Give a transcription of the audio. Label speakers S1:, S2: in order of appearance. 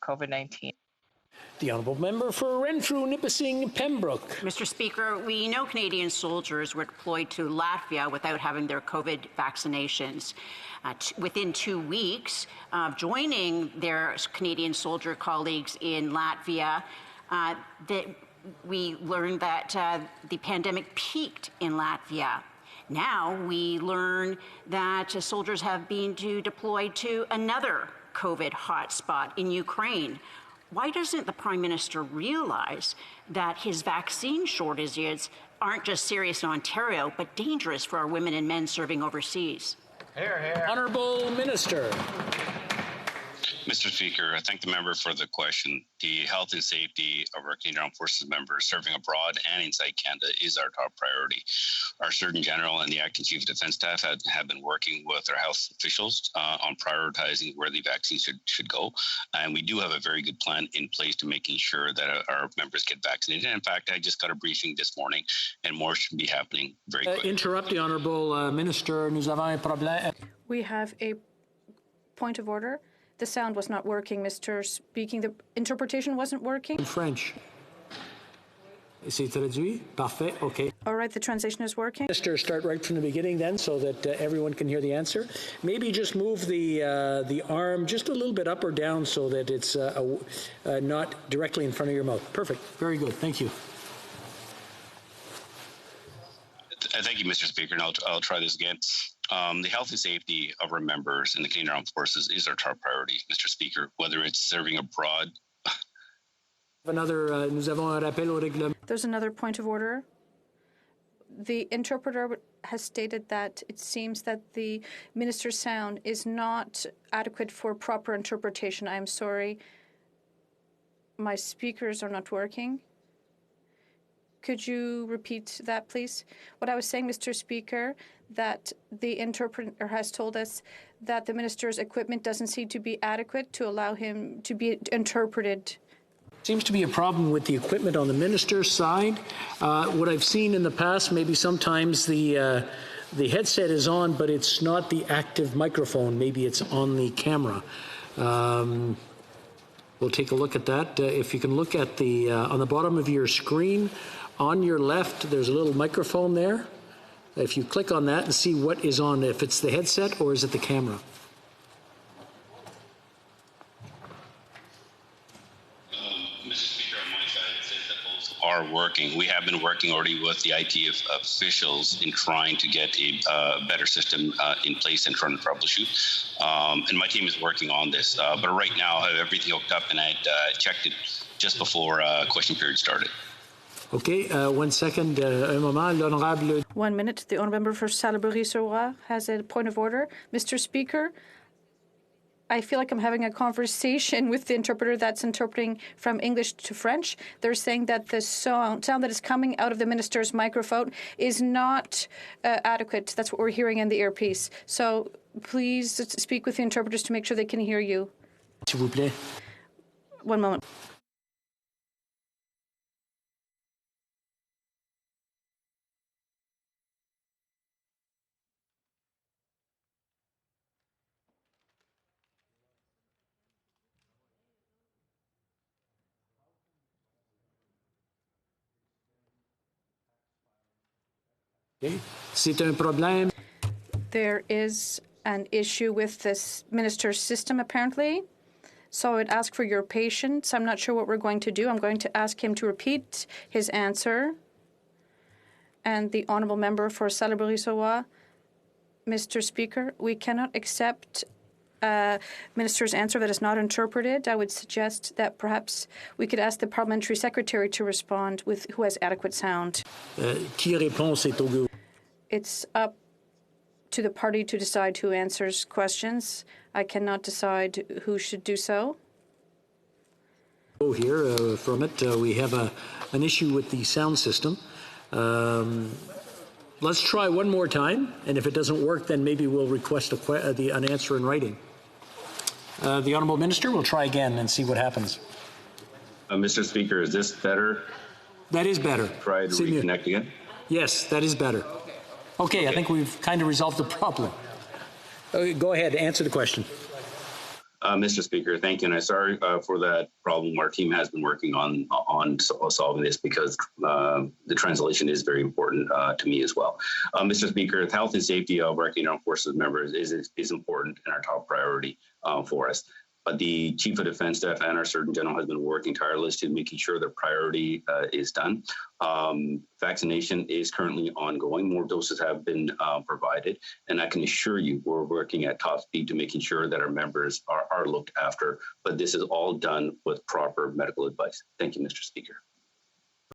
S1: COVID-19.
S2: The Honourable Member for Renfrew-Nipissing-Pembroke.
S3: Mr. Speaker, we know Canadian soldiers were deployed to Latvia without having their COVID vaccinations. Within 2 weeks of joining their Canadian soldier colleagues in Latvia, we learned that the pandemic peaked in Latvia. Now we learn that soldiers have been deployed to another COVID hotspot in Ukraine. Why doesn't the Prime Minister realize that his vaccine shortages aren't just serious in Ontario, but dangerous for our women and men serving overseas?
S4: Hear, hear.
S2: Honourable Minister.
S5: Mr. Speaker, I thank the member for the question. The health and safety of our Canadian Armed Forces members serving abroad and inside Canada is our top priority. Our Surgeon General and the Acting Chief of Defence Staff have been working with our health officials on prioritizing where the vaccines should go. And we do have a very good plan in place to making sure that our members get vaccinated. And in fact, I just got a briefing this morning, and more should be happening very quickly.
S2: Interrupt the Honourable Minister. Nous avons un problème.
S6: We have a point of order. The sound was not working, Mr. Speaking. The interpretation wasn't working.
S2: In French. C'est traduit? Parfait. Okay.
S6: All right, the translation is working.
S2: Minister, start right from the beginning then so that everyone can hear the answer. Maybe just move the arm just a little bit up or down so that it's not directly in front of your mouth. Perfect. Very good. Thank you.
S5: Thank you, Mr. Speaker, and I'll try this again. The health and safety of our members in the Canadian Armed Forces is our top priority, Mr. Speaker, whether it's serving abroad.
S2: Nous avons un rappel au règlement.
S6: There's another point of order. The interpreter has stated that it seems that the minister's sound is not adequate for proper interpretation. I'm sorry. My speakers are not working. Could you repeat that, please? What I was saying, Mr. Speaker, that the interpreter has told us that the minister's equipment doesn't seem to be adequate to allow him to be interpreted.
S2: Seems to be a problem with the equipment on the minister's side. What I've seen in the past, maybe sometimes the headset is on, but it's not the active microphone. Maybe it's on the camera. We'll take a look at that. If you can look at the on the bottom of your screen, on your left, there's a little microphone there. If you click on that and see what is on, if it's the headset or is it the camera?
S5: Mr. Speaker, on my side, it says that both are working. We have been working already with the IT officials in trying to get a better system in place and trying to troubleshoot. And my team is working on this. But right now, I have everything hooked up, and I checked it just before question period started.
S2: Okay, 1 second. Un moment, l'honorable.
S6: 1 minute. The honourable member for Salaberry-sur-Roi has a point of order. Mr. Speaker, I feel like I'm having a conversation with the interpreter that's interpreting from English to French. They're saying that the sound that is coming out of the minister's microphone is not adequate. That's what we're hearing in the earpiece. So please speak with the interpreters to make sure they can hear you.
S2: S'il vous plaît.
S6: 1 moment.
S2: C'est un problème.
S6: There is an issue with this minister's system, apparently. So I would ask for your patience. I'm not sure what we're going to do. I'm going to ask him to repeat his answer. And the honourable member for Salaberry-sur-Roi, Mr. Speaker, we cannot accept a minister's answer that is not interpreted. I would suggest that perhaps we could ask the parliamentary secretary to respond with who has adequate sound.
S2: Qui répond, c'est au gouvernement.
S6: It's up to the party to decide who answers questions. I cannot decide who should do so.
S2: Here from it, we have an issue with the sound system. Let's try one more time, and if it doesn't work, then maybe we'll request an answer in writing. The Honourable Minister will try again and see what happens.
S5: Mr. Speaker, is this better?
S2: That is better.
S5: Try to reconnect again?
S2: Yes, that is better. Okay, I think we've kind of resolved the problem. Go ahead, answer the question.
S5: Mr. Speaker, thank you, and I'm sorry for that problem. Our team has been working on solving this because the translation is very important to me as well. Mr. Speaker, the health and safety of our Canadian Armed Forces members is important and our top priority for us. The Chief of Defence Staff and our Surgeon General has been working tirelessly to making sure the priority is done. Vaccination is currently ongoing. More doses have been provided, and I can assure you we're working at top speed to making sure that our members are looked after, but this is all done with proper medical advice. Thank you, Mr. Speaker.